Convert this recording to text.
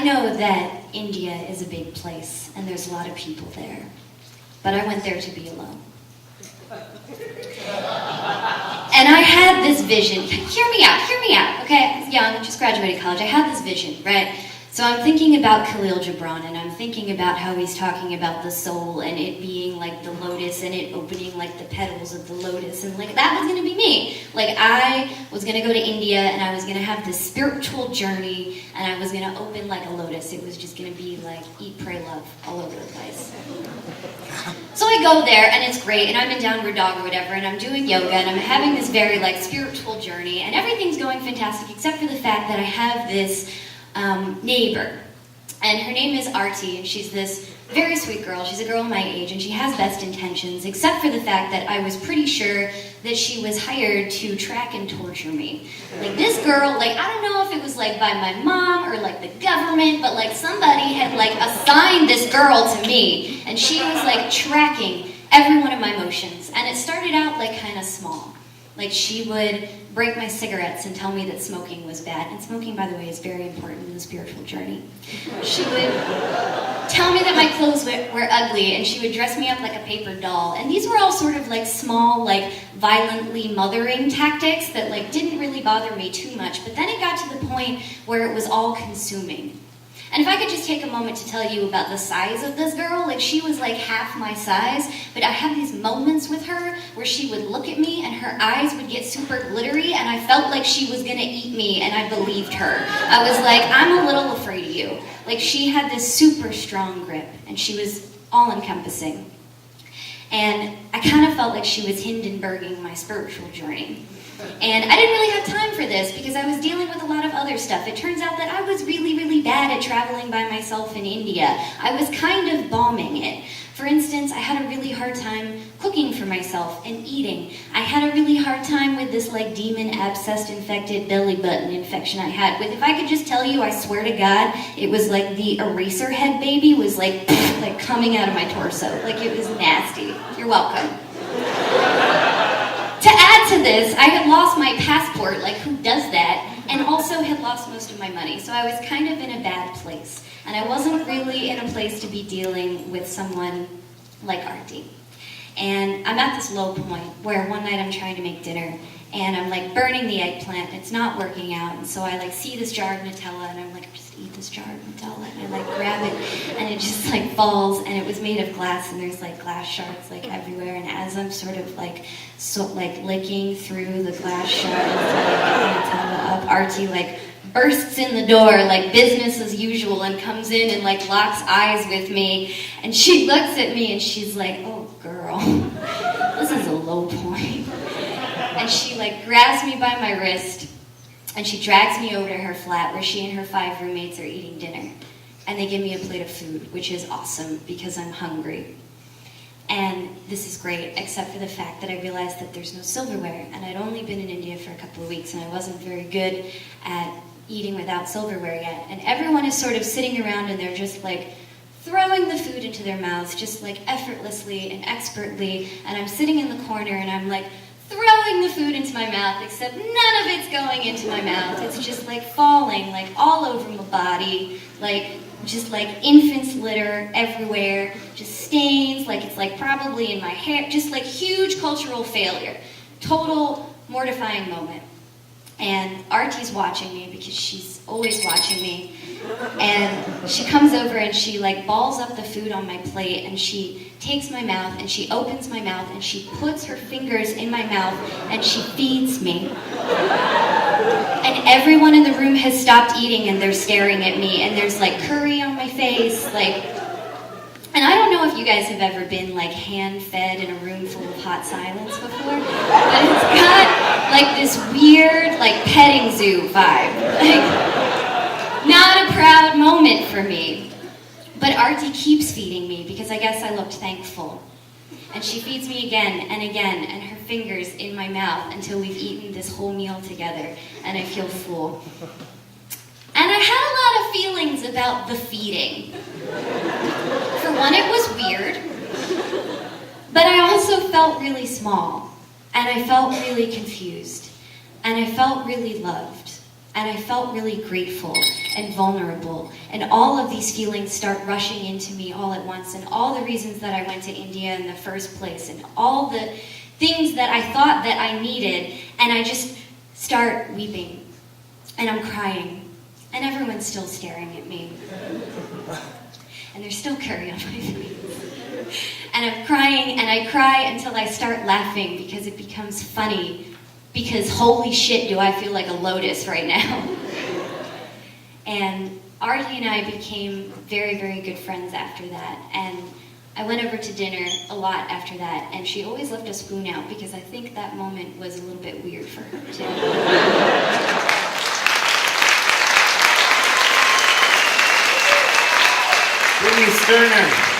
I know that India is a big place, and there's a lot of people there, but I went there to be alone. And I had this vision. Hear me out, okay? I was young, just graduated college. I had this vision, right? So I'm thinking about Khalil Gibran, and I'm thinking about how he's talking about the soul and it being like the lotus and it opening like the petals of the lotus, and like that was gonna be me. Like I was gonna go to India and I was gonna have this spiritual journey and I was gonna open like a lotus. It was just gonna be like eat, pray, love all over the place. So I go there and it's great, and I'm in downward dog or whatever, and I'm doing yoga and I'm having this very like spiritual journey, and everything's going fantastic except for the fact that I have this neighbor, and her name is Arti, and she's this very sweet girl. She's a girl my age, and she has best intentions, except for the fact that I was pretty sure that she was hired to track and torture me. Like this girl, like I don't know if it was like by my mom or like the government, but like somebody had like assigned this girl to me, and she was like tracking every one of my motions. And it started out like kind of small. Like she would break my cigarettes and tell me that smoking was bad. And smoking, by the way, is very important in the spiritual journey. She would tell me that my clothes were ugly, and she would dress me up like a paper doll. And these were all sort of like small, like violently mothering tactics that like didn't really bother me too much. But then it got to the point where it was all consuming. And if I could just take a moment to tell you about the size of this girl, like she was like half my size, but I had these moments with her where she would look at me and her eyes would get super glittery, and I felt like she was gonna eat me, and I believed her. I was like, I'm a little afraid of you. Like she had this super strong grip, and she was all-encompassing. And I kind of felt like she was Hindenburging my spiritual journey. And I didn't really have time for this because I was dealing with a lot of other stuff. It turns out that I was really, really bad at traveling by myself in India. I was kind of bombing it. For instance, I had a really hard time cooking for myself and eating. I had a really hard time with this like demon abscess infected belly button infection I had with. If I could just tell you, I swear to God, it was like the eraser head baby was like coming out of my torso. Like it was nasty. You're welcome. To add to this, I had lost my passport, like who does that, and also had lost most of my money. So I was kind of in a bad place. And I wasn't really in a place to be dealing with someone like Arti. And I'm at this low point where one night I'm trying to make dinner, and I'm like burning the eggplant, and it's not working out. And so I like see this jar of Nutella, and I'm like, just eat this jar of Nutella. And I like grab it, and it just like falls, and it was made of glass, and there's like glass shards like everywhere. And as I'm sort of like licking through the glass shards, like Nutella up, Arti like bursts in the door like business as usual and comes in and like locks eyes with me, and she looks at me and she's like, oh girl, this is a low point. And she like grabs me by my wrist and she drags me over to her flat where she and her 5 roommates are eating dinner, and they give me a plate of food, which is awesome because I'm hungry. And this is great, except for the fact that I realized that there's no silverware, and I'd only been in India for a couple of weeks and I wasn't very good at eating without silverware yet. And everyone is sort of sitting around and they're just like throwing the food into their mouths just like effortlessly and expertly, and I'm sitting in the corner and I'm like throwing the food into my mouth, except none of it's going into my mouth. It's just like falling like all over my body, like just like infant's litter everywhere, just stains, like it's like probably in my hair, just like huge cultural failure, total mortifying moment. And Arti's watching me because she's always watching me, and she comes over and she like balls up the food on my plate, and she takes my mouth and she opens my mouth and she puts her fingers in my mouth and she feeds me. And everyone in the room has stopped eating and they're staring at me, and there's like curry on my face, like, and I don't know if you guys have ever been like hand-fed in a room full of hot silence before, but it's got like this weird like petting zoo vibe. Like, not a proud moment for me. But Arti keeps feeding me because I guess I looked thankful. And she feeds me again and again, and her fingers in my mouth until we've eaten this whole meal together, and I feel full. And I had a lot of feelings about the feeding. For one, it was weird, but I also felt really small, and I felt really confused, and I felt really loved. And I felt really grateful and vulnerable. And all of these feelings start rushing into me all at once. And all the reasons that I went to India in the first place. And all the things that I thought that I needed. And I just start weeping. And I'm crying. And everyone's still staring at me. And there's still curry on my face. And I'm crying, and I cry until I start laughing because it becomes funny. Because holy shit, do I feel like a lotus right now. And Artie and I became very, very good friends after that. And I went over to dinner a lot after that, and she always left a spoon out because I think that moment was a little bit weird for her too. Brittanie Sterner.